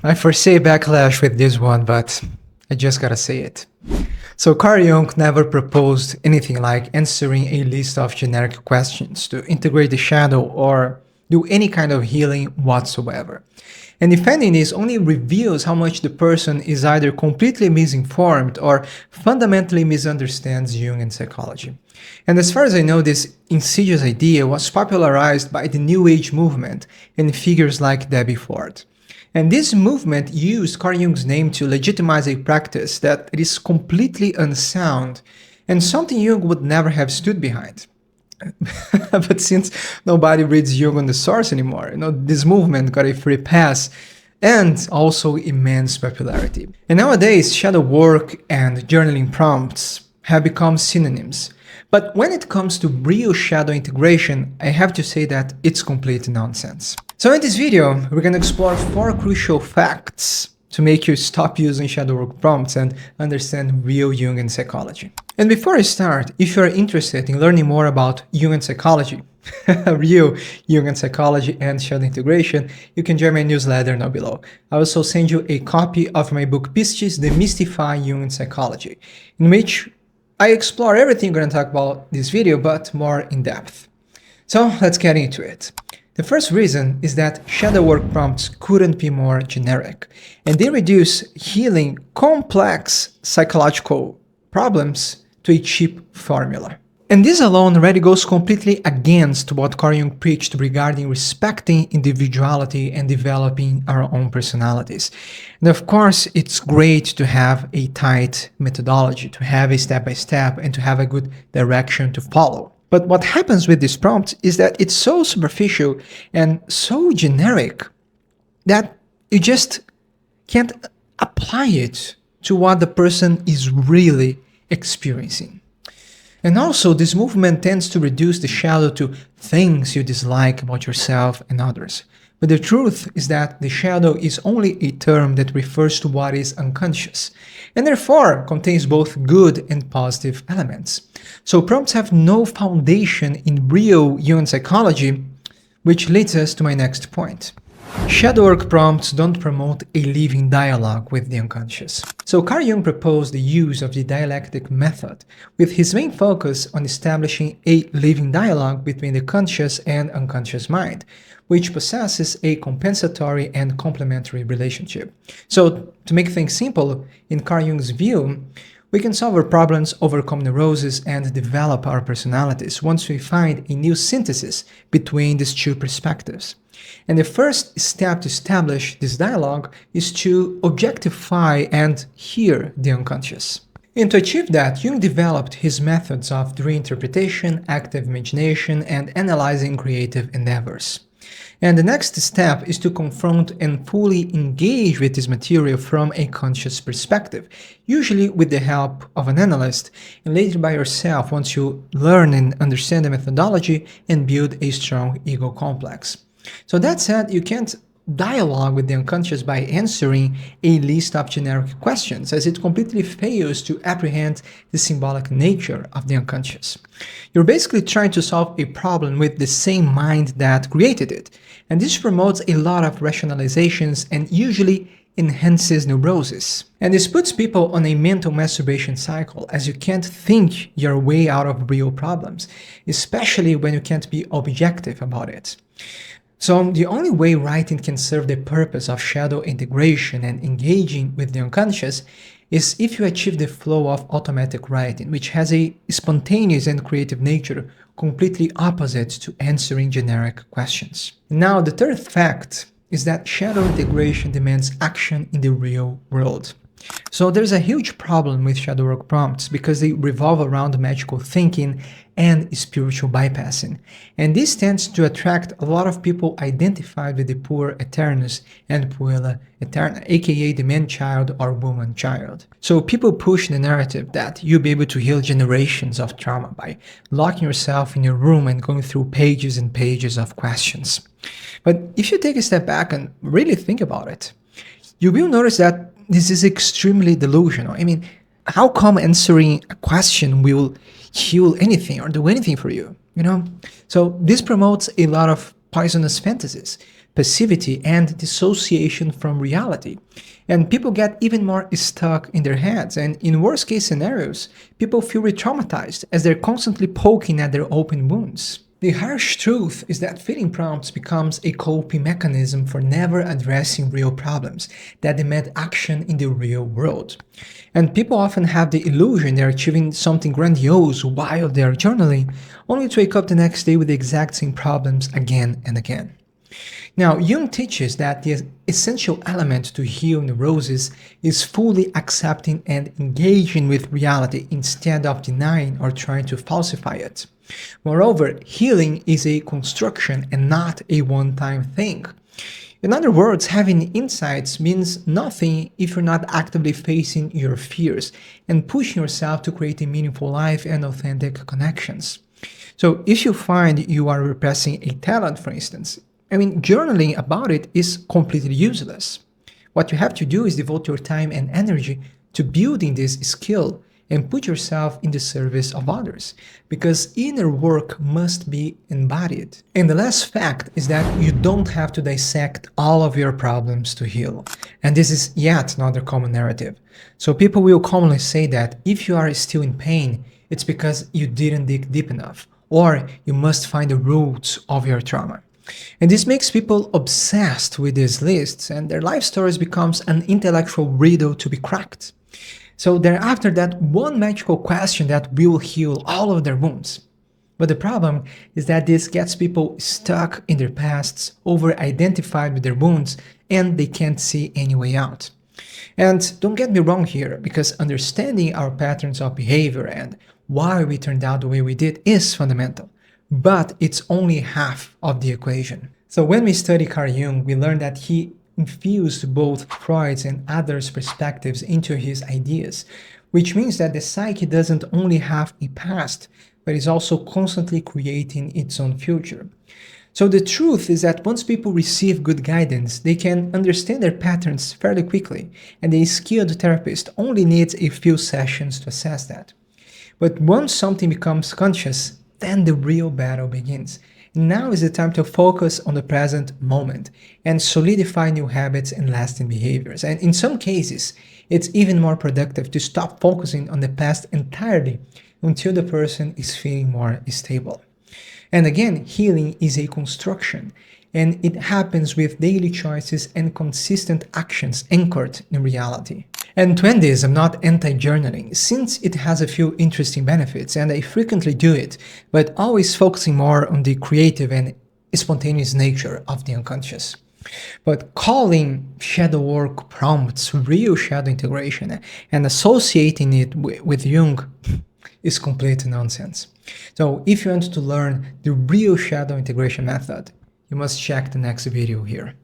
I foresee backlash with this one, but I just gotta say it. So Carl Jung never proposed anything like answering a list of generic questions to integrate the shadow or do any kind of healing whatsoever. And defending this only reveals how much the person is either completely misinformed or fundamentally misunderstands Jungian psychology. And as far as I know, this insidious idea was popularized by the New Age movement and figures like Debbie Ford. And this movement used Carl Jung's name to legitimize a practice that is completely unsound and something Jung would never have stood behind. But since nobody reads Jung on the source anymore, this movement got a free pass and also immense popularity. And nowadays, shadow work and journaling prompts have become synonyms. But when it comes to real shadow integration, I have to say that it's complete nonsense. So in this video, we're going to explore 4 crucial facts to make you stop using shadow work prompts and understand real Jungian psychology. And before I start, if you're interested in learning more about Jungian psychology, real Jungian psychology and shadow integration, you can join my newsletter now below. I will also send you a copy of my book Piscis, Demystify Jungian Psychology, in which I explore everything we're going to talk about this video, but more in depth. So let's get into it. The first reason is that shadow work prompts couldn't be more generic, and they reduce healing complex psychological problems to a cheap formula. And this alone already goes completely against what Carl Jung preached regarding respecting individuality and developing our own personalities. And of course, it's great to have a tight methodology, to have a step-by-step, and to have a good direction to follow. But what happens with this prompt is that it's so superficial and so generic that you just can't apply it to what the person is really experiencing. And also, this movement tends to reduce the shadow to things you dislike about yourself and others. But the truth is that the shadow is only a term that refers to what is unconscious, and therefore contains both good and positive elements. So prompts have no foundation in real Jungian psychology, which leads us to my next point. Shadow work prompts don't promote a living dialogue with the unconscious. So Carl Jung proposed the use of the dialectic method, with his main focus on establishing a living dialogue between the conscious and unconscious mind, which possesses a compensatory and complementary relationship. So to make things simple, in Carl Jung's view, we can solve our problems, overcome neuroses, and develop our personalities once we find a new synthesis between these two perspectives. And the first step to establish this dialogue is to objectify and hear the unconscious. And to achieve that, Jung developed his methods of reinterpretation, active imagination, and analyzing creative endeavors. And the next step is to confront and fully engage with this material from a conscious perspective, usually with the help of an analyst, and later by yourself once you learn and understand the methodology and build a strong ego complex. So that said, you can't dialogue with the unconscious by answering a list of generic questions, as it completely fails to apprehend the symbolic nature of the unconscious. You're basically trying to solve a problem with the same mind that created it, and this promotes a lot of rationalizations and usually enhances neurosis. And this puts people on a mental masturbation cycle, as you can't think your way out of real problems, especially when you can't be objective about it. So the only way writing can serve the purpose of shadow integration and engaging with the unconscious is if you achieve the flow of automatic writing, which has a spontaneous and creative nature completely opposite to answering generic questions. Now, the third fact is that shadow integration demands action in the real world. So there's a huge problem with shadow work prompts because they revolve around magical thinking and spiritual bypassing. And this tends to attract a lot of people identified with the Puer Aeternus and Puella Aeterna, aka the man-child or woman-child. So people push the narrative that you'll be able to heal generations of trauma by locking yourself in your room and going through pages and pages of questions. But if you take a step back and really think about it, you will notice that this is extremely delusional. I mean, how come answering a question will heal anything or do anything for you, So this promotes a lot of poisonous fantasies. passivity, and dissociation from reality. And people get even more stuck in their heads. And in worst case scenarios, people feel re-traumatized as they're constantly poking at their open wounds. The harsh truth is that feeding prompts becomes a coping mechanism for never addressing real problems that demand action in the real world. And people often have the illusion they're achieving something grandiose while they're journaling, only to wake up the next day with the exact same problems again and again. Now, Jung teaches that the essential element to heal neurosis is fully accepting and engaging with reality instead of denying or trying to falsify it. Moreover, healing is a construction and not a one-time thing. In other words, having insights means nothing if you're not actively facing your fears and pushing yourself to create a meaningful life and authentic connections. So if you find you are repressing a talent, for instance, journaling about it is completely useless. What you have to do is devote your time and energy to building this skill and put yourself in the service of others, because inner work must be embodied. And the last fact is that you don't have to dissect all of your problems to heal. And this is yet another common narrative. So people will commonly say that if you are still in pain, it's because you didn't dig deep enough, or you must find the roots of your trauma. And this makes people obsessed with these lists, and their life stories becomes an intellectual riddle to be cracked. So they're after that one magical question that will heal all of their wounds. But the problem is that this gets people stuck in their pasts, over-identified with their wounds, and they can't see any way out. And don't get me wrong here, because understanding our patterns of behavior and why we turned out the way we did is fundamental. But it's only half of the equation. So when we study Carl Jung, we learn that he infused both Freud's and others' perspectives into his ideas, which means that the psyche doesn't only have a past, but is also constantly creating its own future. So the truth is that once people receive good guidance, they can understand their patterns fairly quickly, and a skilled therapist only needs a few sessions to assess that. But once something becomes conscious, then the real battle begins. Now is the time to focus on the present moment and solidify new habits and lasting behaviors. And in some cases, it's even more productive to stop focusing on the past entirely until the person is feeling more stable. And again, healing is a construction, and it happens with daily choices and consistent actions anchored in reality. And to end this, I'm not anti-journaling, since it has a few interesting benefits, and I frequently do it, but always focusing more on the creative and spontaneous nature of the unconscious. But calling shadow work prompts real shadow integration and associating it with Jung is complete nonsense. So if you want to learn the real shadow integration method, you must check the next video here.